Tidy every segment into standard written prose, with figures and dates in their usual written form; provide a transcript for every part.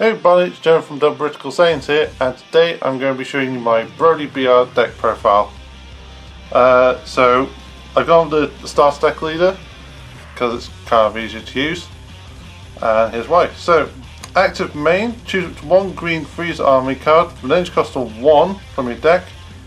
Hey everybody, it's Jen from Britical Saiyans here, and today I'm going to be showing you my Brody BR deck profile. So I've gone with the starter deck leader because it's kind of easier to use, and here's why. So active main, choose one green freeze army card with an energy cost of 1 from your deck,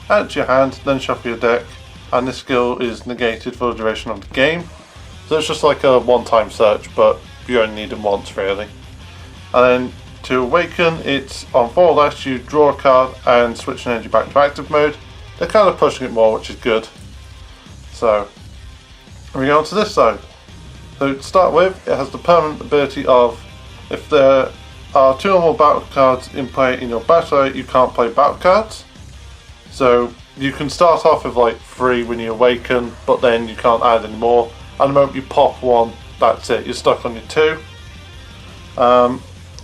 add it to your hand, then shuffle your deck, and this skill is negated for the duration of the game. So it's just like a one-time search, but you only need it once really. And then to awaken, it's on 4 less, you draw a card and switch an energy back to active mode. They're kind of pushing it more, which is good. So we go on to this side. So to start with, it has the permanent ability of, if there are 2 or more battle cards in play in your battle area, you can't play battle cards. So you can start off with like 3 when you awaken, but then you can't add any more. And the moment you pop 1, that's it, you're stuck on your 2.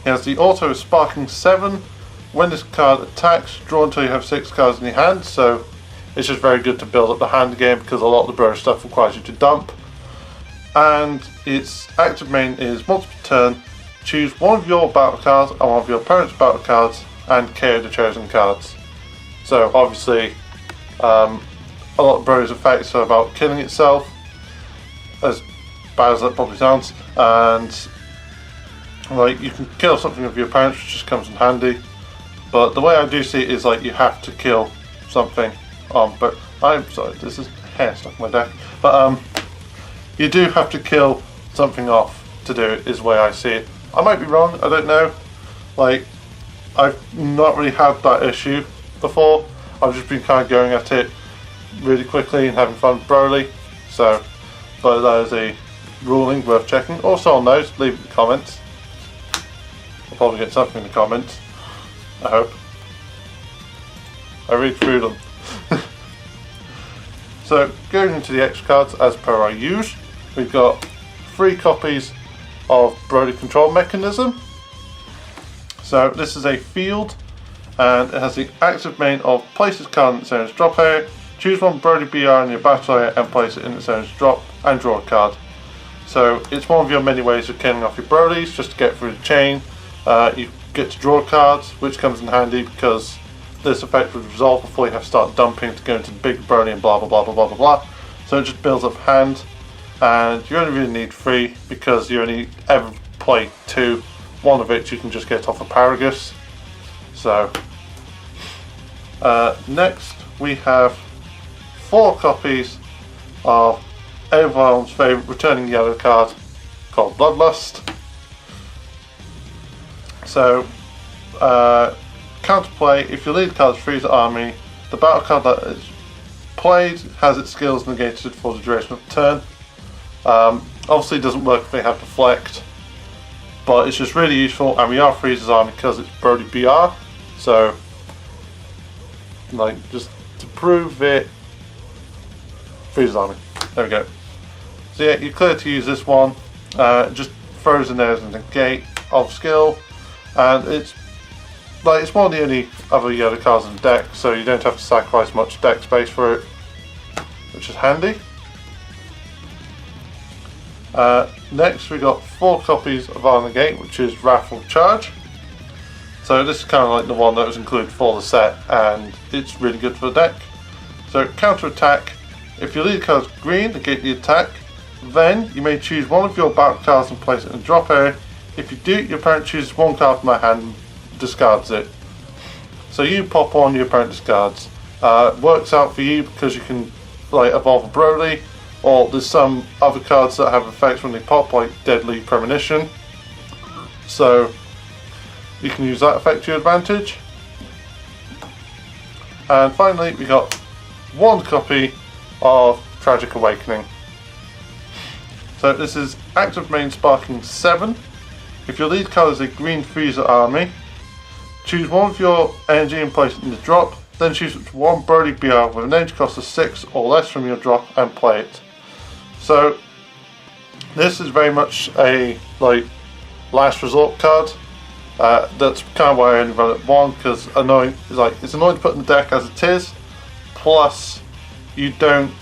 It has the auto sparking 7. When this card attacks, draw until you have 6 cards in your hand, so it's just very good to build up the hand again because a lot of the Brody stuff requires you to dump. And its active main is multiple turn, choose one of your battle cards and one of your opponent's battle cards and KO the chosen cards. So obviously a lot of Brody's effects are about killing itself, as bad as that probably sounds, and like you can kill something with your opponent, which just comes in handy. But the way I do see it is like you have to kill something on. But I'm sorry, this is hair stuck in my deck. But you do have to kill something off to do it. Is the way I see it. I might be wrong. I don't know. Like I've not really had that issue before. I've just been kind of going at it really quickly and having fun with Broly. So, but that is a ruling worth checking. Also on those, leave it in the comments. I'll probably get something in the comments, I hope. I read through them. So going into the extra cards as per our use, we've got 3 copies of Brody Control Mechanism. So this is a field and it has the active main of place this card in its owner's drop area, choose one Brody BR in your battle area and place it in its owner's drop and draw a card. So it's one of your many ways of killing off your Brodies just to get through the chain. You get to draw cards, which comes in handy because this effect would resolve before you have to start dumping to go into the big Brody and blah blah blah blah blah blah blah. So it just builds up hand, and you only really need 3 because you only ever play 2. One of which you can just get off of Paragus. So next we have 4 copies of everyone's favourite returning yellow card called Bloodlust. So, counterplay, if your lead card is Freezer Army, the battle card that is played has its skills negated for the duration of the turn. Obviously it doesn't work if they have Deflect, but it's just really useful, and we are Freezer's Army because it's Brody BR, so like just to prove it, Freezer's Army, there we go. So yeah, you're clear to use this one, just throws in there as a negate of skill. And it's one of the only other yellow cards in the deck, so you don't have to sacrifice much deck space for it, which is handy. Next we got 4 copies of our negate, which is Wrathful Charge. So this is kind of like the one that was included for the set, and it's really good for the deck. So counter attack, if your lead card is green, negate the attack. Then you may choose one of your battle cards and place it in the drop area. If you do, your opponent chooses 1 card from my hand and discards it. So you pop on, your opponent discards. Works out for you because you can like evolve a Broly, or there's some other cards that have effects when they pop, like Deadly Premonition. So you can use that effect to your advantage. And finally, we got 1 copy of Tragic Awakening. So this is active main sparking 7. If your lead card is a green Freezer Army, choose one of your energy and place it in the drop, then choose one Brody BR with an energy cost of 6 or less from your drop and play it. So this is very much a like last resort card. That's kind of why I only run it 1, because it's annoying to put in the deck as it is, plus you don't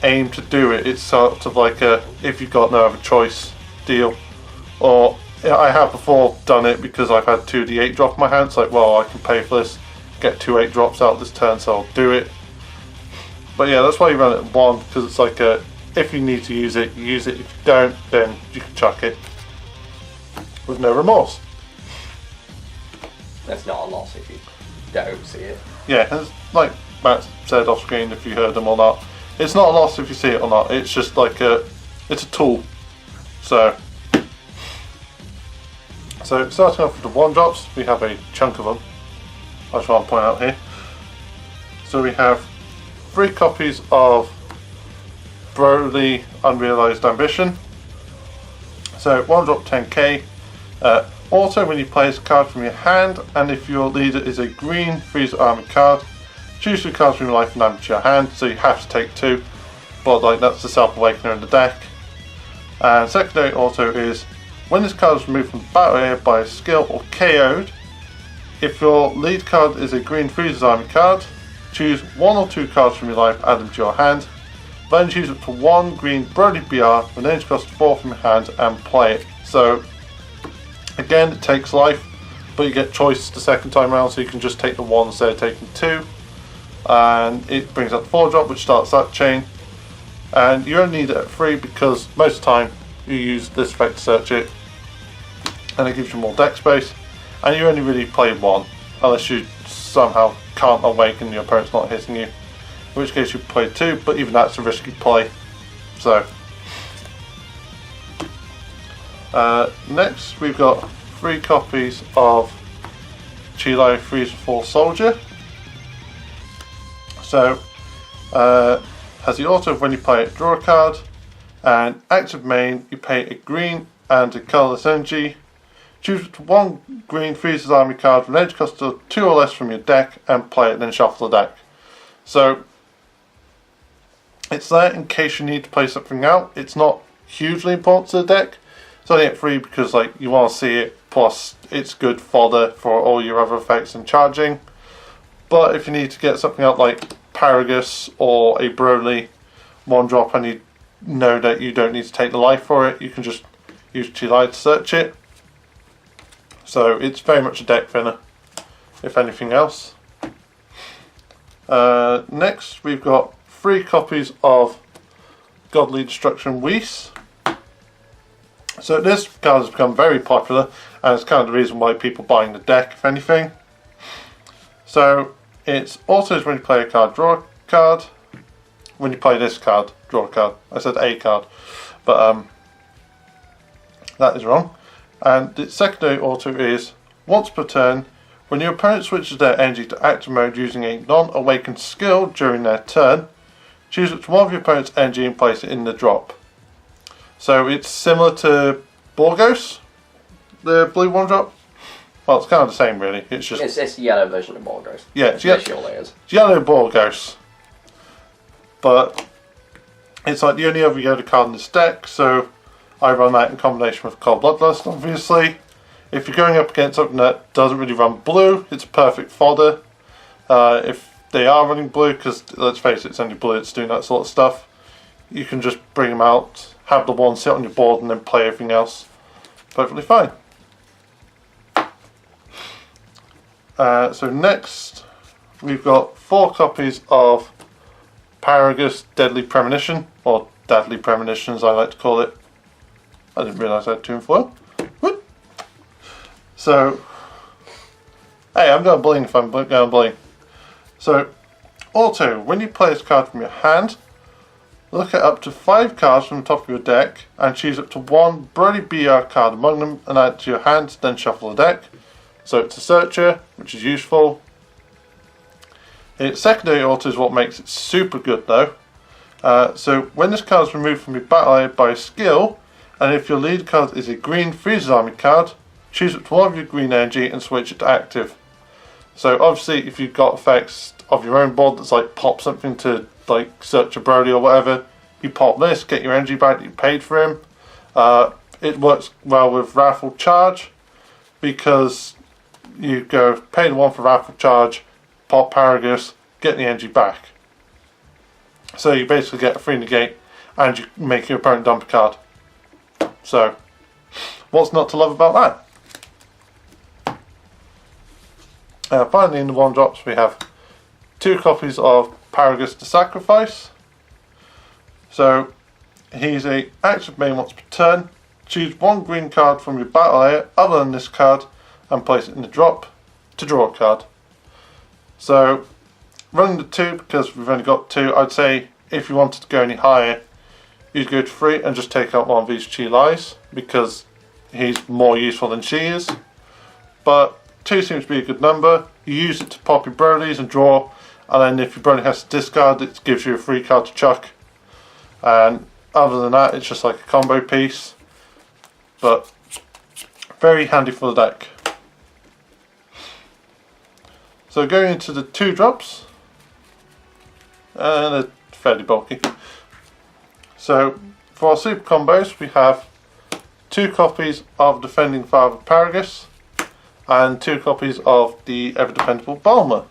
aim to do it. It's sort of like a if you've got no other choice deal. Or I have before done it because I've had 2 D8 drop in my hand. It's like, well, I can pay for this, get 2 8 drops out this turn, so I'll do it. But yeah, that's why you run it at 1, because it's like if you need to use it, you use it. If you don't, then you can chuck it with no remorse. That's not a loss if you don't see it. Yeah, it's like Matt said off screen, if you heard them or not. It's not a loss if you see it or not. It's just like it's a tool. So starting off with the 1-drops, we have a chunk of them. I just want to point out here. So we have 3 copies of Broly Unrealized Ambition. So 1-drop 10k. Also, when you play this card from your hand, and if your leader is a green Frieza Army card, choose 2 cards from your life and add them to your hand. So you have to take 2, but like that's the Self Awakener in the deck. And secondary auto is when this card is removed from the battle area by a skill or KO'd. If your lead card is a green Frieza Army card, choose 1 or 2 cards from your life, add them to your hand. Then choose up to 1 green Broly BR with an energy cost of 4 from your hand and play it. So again, it takes life, but you get choice the second time around, so you can just take the 1 instead of taking 2. And it brings up the 4-drop, which starts that chain. And you only need it at 3 because most of the time you use this effect to search it, and it gives you more deck space. And you only really play 1, unless you somehow can't awaken your opponent's not hitting you, in which case you play 2, but even that's a risky play. So next we've got 3 copies of Chile Freeze 4 Soldier. So has the auto of when you play it, draw a card, and active main, you pay a green and a colourless energy. Choose 1 green Frieza's Army card with an edge cost of 2 or less from your deck and play it, then shuffle the deck. So it's there in case you need to play something out. It's not hugely important to the deck. It's only at 3 because like you want to see it, plus it's good fodder for all your other effects and charging. But if you need to get something out like Paragus or a Broly 1-drop and you know that you don't need to take the life for it, you can just use Chile to search it. So it's very much a deck thinner, if anything else. Next we've got 3 copies of Godly Destruction Whis. So this card has become very popular, and it's kind of the reason why people are buying the deck, if anything. So it's also when you play a card, draw a card. When you play this card, draw a card. I said a card, but that is wrong. And the secondary auto is once per turn, when your opponent switches their energy to active mode using a non-awakened skill during their turn, choose which one of your opponent's energy and place it in the drop. So it's similar to Borgos, the blue 1-drop. Well, it's kind of the same really. It's just it's the yellow version of Borgos. Yeah, it's yellow Borgos. But it's like the only other yellow card in this deck, so I run that in combination with Cold Bloodlust, obviously. If you're going up against something that doesn't really run blue, it's perfect fodder. If they are running blue, because let's face it, it's only blue that's doing that sort of stuff, you can just bring them out, have the 1 sit on your board, and then play everything else perfectly fine. So next, we've got 4 copies of Paragus Deadly Premonition, or Deadly Premonition as I like to call it. I didn't realise I had 2 in foil. What? So, hey, I'm going bling if I'm going bling. So, auto, when you play this card from your hand, look at up to 5 cards from the top of your deck and choose up to 1 Broly BR card among them and add it to your hand, then shuffle the deck. So it's a searcher, which is useful. Its secondary auto is what makes it super good though. So when this card is removed from your battle area by a skill, and if your lead card is a green Frieza's Army card, choose up to 1 of your green energy and switch it to active. So obviously if you've got effects of your own board that's like pop something to like search a Broly or whatever, you pop this, get your energy back that you paid for him. It works well with Wrathful Charge because you go pay the 1 for Wrathful Charge, pop Paragus, get the energy back. So you basically get a free negate and you make your opponent dump a card. So What's not to love about that? Finally, in the 1-drops, we have 2 copies of Paragus the Sacrifice. So, he's a active main once per turn. Choose 1 green card from your battle area other than this card and place it in the drop to draw a card. So, running the 2 because we've only got 2, I'd say if you wanted to go any higher, you'd go to 3 and just take out one of these Chi Lais because he's more useful than she is. But 2 seems to be a good number. You use it to pop your Brodies and draw, and then if your Brody has to discard, it gives you a free card to chuck. And other than that, it's just like a combo piece. But very handy for the deck. So going into the 2-drops, and they're fairly bulky. So for our super combos, we have 2 copies of Defending Father Paragus and 2 copies of the Ever Dependable Balmer.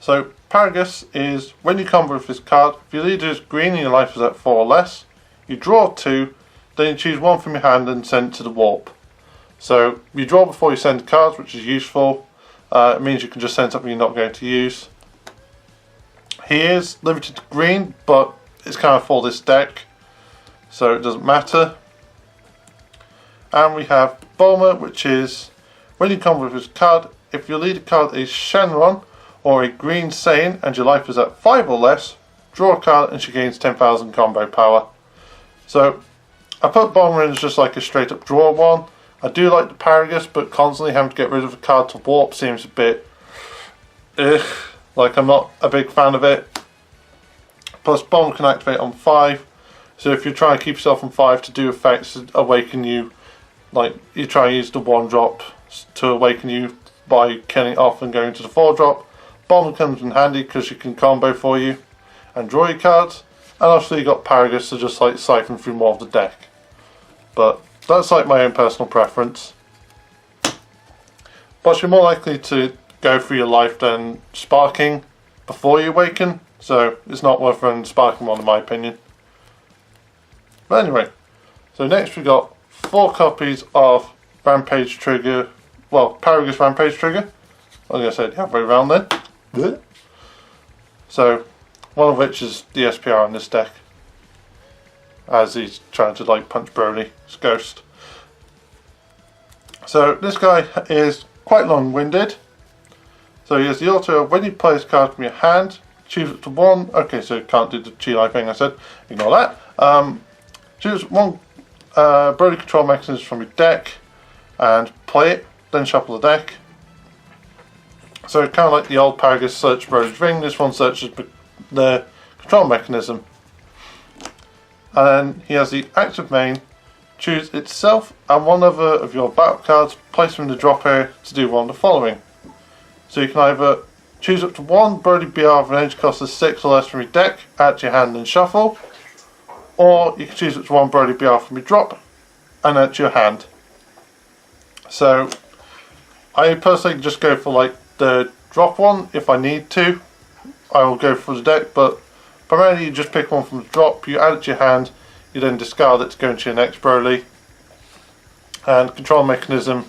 So Paragus is, when you combo with this card, if your leader is green and your life is at 4 or less, you draw 2, then you choose 1 from your hand and send it to the warp. So you draw before you send cards, which is useful. It means you can just send something you're not going to use. He is limited to green, but it's kind of for this deck, so it doesn't matter. And we have Bulma, which is, when you combo with this card, if your leader card is Shenron or a green Saiyan and your life is at 5 or less, draw a card and she gains 10,000 combo power. So I put Bulma in as just like a straight up draw one. I do like the Paragus, but constantly having to get rid of a card to warp seems a bit like I'm not a big fan of it. Plus Bomb can activate on 5, so if you're trying to keep yourself on 5 to do effects to awaken you, like you try and use the 1-drop to awaken you by killing it off and going to the 4-drop, Bomb comes in handy because she can combo for you and draw your cards, and obviously you got Paragus to just like siphon through more of the deck. But that's like my own personal preference. But you're more likely to go through your life than sparking before you awaken, so it's not worth running sparking one in my opinion. But anyway, so next we got 4 copies of Rampage Trigger, well, Paragus Rampage Trigger. I was going to say the other way around then. So, one of which is the SPR in this deck, as he's trying to like punch Broly, his ghost. So this guy is quite long-winded. So he has the auto of when you play this card from your hand, choose it to 1. Okay, so you can't do the Chi Lai thing I said. Ignore that. Choose 1 Brody control mechanism from your deck and play it. Then shuffle the deck. So kind of like the old Paragus search Brody's ring. This one searches the control mechanism. And then he has the active main. Choose itself and 1 other of your battle cards, place them in the drop area to do one of the following. So you can either choose up to 1 Brody BR of an energy cost of 6 or less from your deck, add to your hand and shuffle, or you can choose up to 1 Brody BR from your drop and add to your hand. So I personally just go for like the drop one if I need to. I will go for the deck, but primarily you just pick one from the drop, you add it to your hand, you then discard it to go into your next Broly, and control mechanism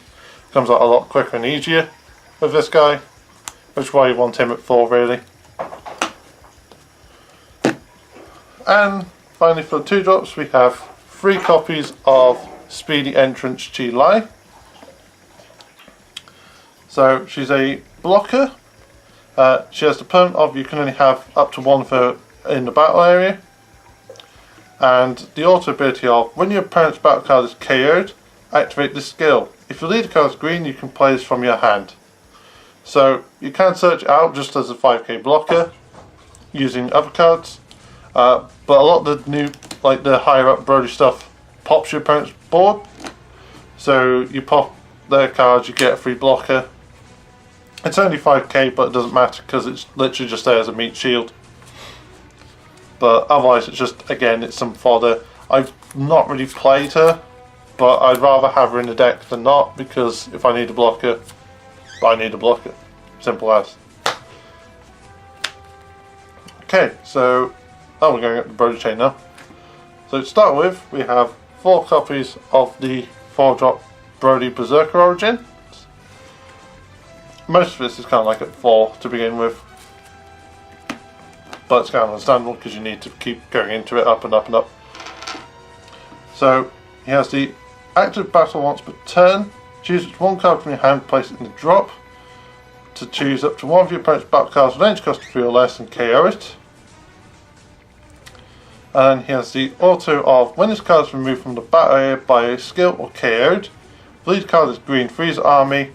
comes out a lot quicker and easier with this guy, which is why you want him at 4 really. And finally for the 2-drops we have 3 copies of Speedy Entrance Chi Lai. So she's a blocker. She has the permanent of you can only have up to 1 of her in the battle area. And the auto ability of when your opponent's battle card is KO'd, activate this skill. If your leader card is green, you can play this from your hand. So you can search it out just as a 5k blocker using other cards. But a lot of the new, like the higher up Brody stuff, pops your opponent's board. So you pop their cards, you get a free blocker. It's only 5k, but it doesn't matter because it's literally just there as a meat shield. But otherwise it's just, again, it's some fodder. I've not really played her, but I'd rather have her in the deck than not, because if I need a blocker, I need a blocker. Simple as. Okay, so, we're going up the Brody chain now. So to start with, we have 4 copies of the 4-drop Brody Berserker Origin. Most of this is kind of like at 4 to begin with, but it's kind of understandable because you need to keep going into it up and up and up. So he has the active battle once per turn. Choose 1 card from your hand, place it in the drop. To choose up to 1 of your opponent's battle cards with range cost of 3 or less and KO it. And he has the auto of when this card is removed from the battle area by a skill or KO'd. If the lead card is Green Freezer Army,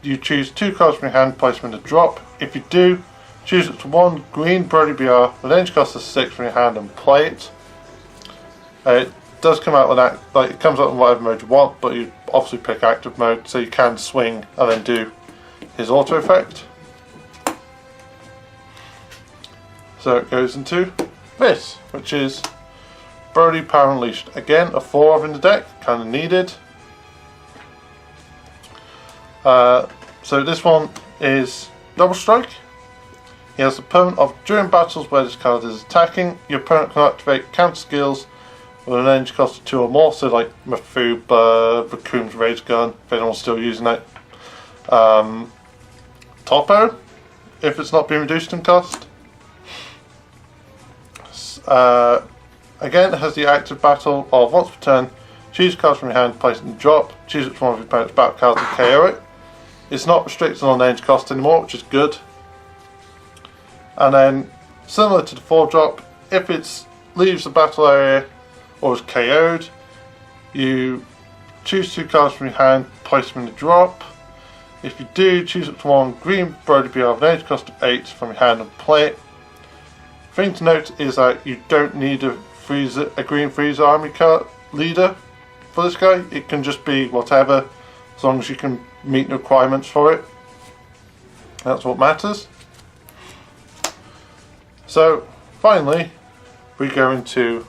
you choose 2 cards from your hand, place them in the drop. If you do, choose up to 1 green Brody BR with range cost of 6 from your hand and play it. It does come out with that, like it comes out in whatever mode you want, but you obviously pick active mode so you can swing and then do his auto effect. So it goes into this, which is Brody Power Unleashed. Again, a 4 of in the deck, kind of needed. So this one is Double Strike. He has the permanent of during battles where this card is attacking, your opponent can activate counter skills with an energy cost of 2 or more, so like Mafoob, Raccoon's Rage Gun, if anyone's still using it. Topo, if it's not being reduced in cost. Again, it has the active battle of once per turn, choose cards from your hand, place it in the drop, choose it from one of your opponent's battle cards and KO it. It's not restricted on range cost anymore, which is good. And then, similar to the 4-drop, if it leaves the battle area or is KO'd, you choose 2 cards from your hand, place them in the drop. If you do, choose up to 1 green Brody BR with an range cost of 8 from your hand and play it. Thing to note is that you don't need a green Freezer Army card leader for this guy. It can just be whatever, as long as you can meet the requirements for it. That's what matters. So finally we go into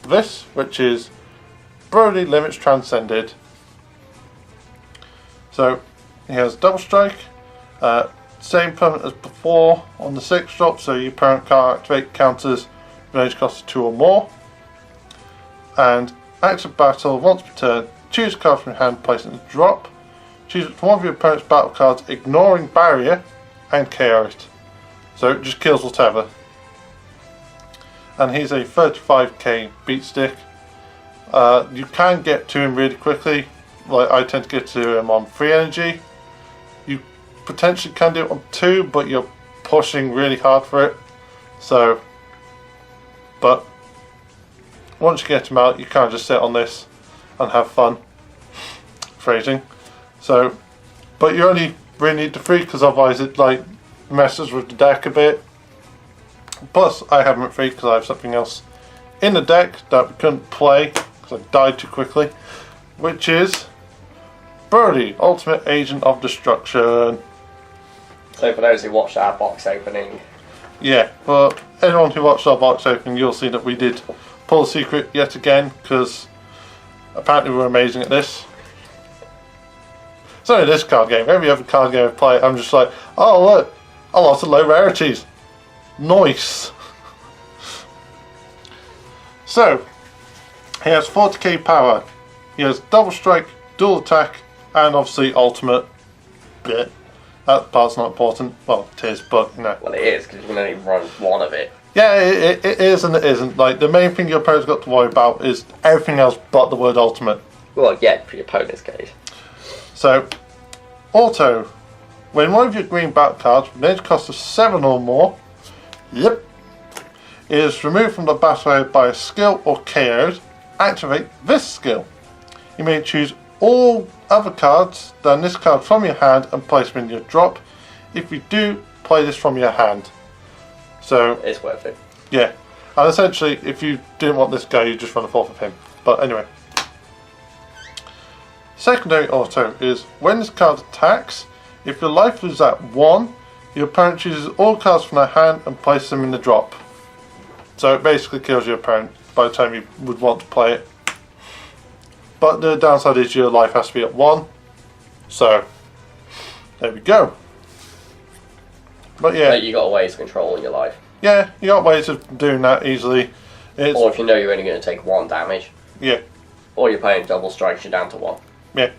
this, which is Brody Limits Transcended. So he has Double Strike, same permanent as before on the 6-drop, so your opponent can't activate counters with range cost of 2 or more. And active battle once per turn, choose a card from your hand, place it in the drop. Choose it from one of your opponent's battle cards, ignoring barrier, and KO it. So it just kills whatever. And he's a 35k beat stick. You can get to him really quickly. Like I tend to get to him on 3 energy. You potentially can do it on 2, but you're pushing really hard for it. So, but once you get him out, you can't just sit on this and have fun. Phrasing. So, but you only really need the 3 because otherwise it like messes with the deck a bit. Plus, I have him at 3 because I have something else in the deck that we couldn't play because I died too quickly, which is Brody, Ultimate Agent of Destruction. So for those who watched our box opening... Yeah, for anyone who watched our box opening, you'll see that we did pull a secret yet again, because apparently we're amazing at this. It's only this card game. Every other card game I play, I'm just like, oh look, a lot of low rarities. Nice. So, he has 40k power. He has Double Strike, Dual Attack, and obviously Ultimate. Yeah, that part's not important. Well, it is, but you know. Well, it is, because you can only run one of it. Yeah, it is and it isn't. Like, the main thing your opponent's got to worry about is everything else but the word Ultimate. Well, yeah, for your opponent's case. So, Auto. When one of your green battle cards with an edge cost of 7 or more, yep, is removed from the battle area by a skill or KO'd, activate this skill. You may choose all other cards than this card from your hand and place them in your drop. If you do, play this from your hand. So it's worth it. Yeah, and essentially if you didn't want this guy, you just run a 4th of him. But anyway. Secondary auto is when this card attacks, if your life is at 1, your opponent chooses all cards from their hand and places them in the drop. So it basically kills your opponent by the time you would want to play it. But the downside is your life has to be at 1. So, there we go. But yeah. But you got ways of controlling your life. Yeah, you got ways of doing that easily. Or if you know you're only going to take 1 damage. Yeah. Or you're playing double strikes, you're down to 1. Yeah.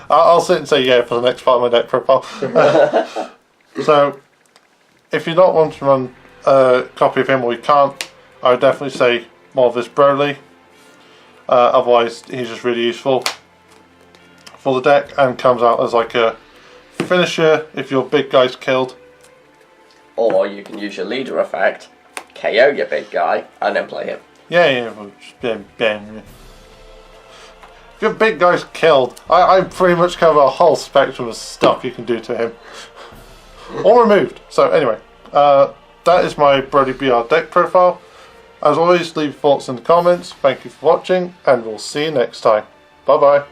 I'll sit and say yeah for the next part of my deck profile. So, if you don't want to run a copy of him, or you can't, I would definitely say more of this Broly. Otherwise, he's just really useful for the deck and comes out as like a finisher if your big guy's killed. Or you can use your leader effect, KO your big guy, and then play him. Yeah. If your big guy's killed, I pretty much cover a whole spectrum of stuff you can do to him. Or removed. So anyway, that is my Brody BR deck profile. As always, leave thoughts in the comments. Thank you for watching, and we'll see you next time. Bye bye.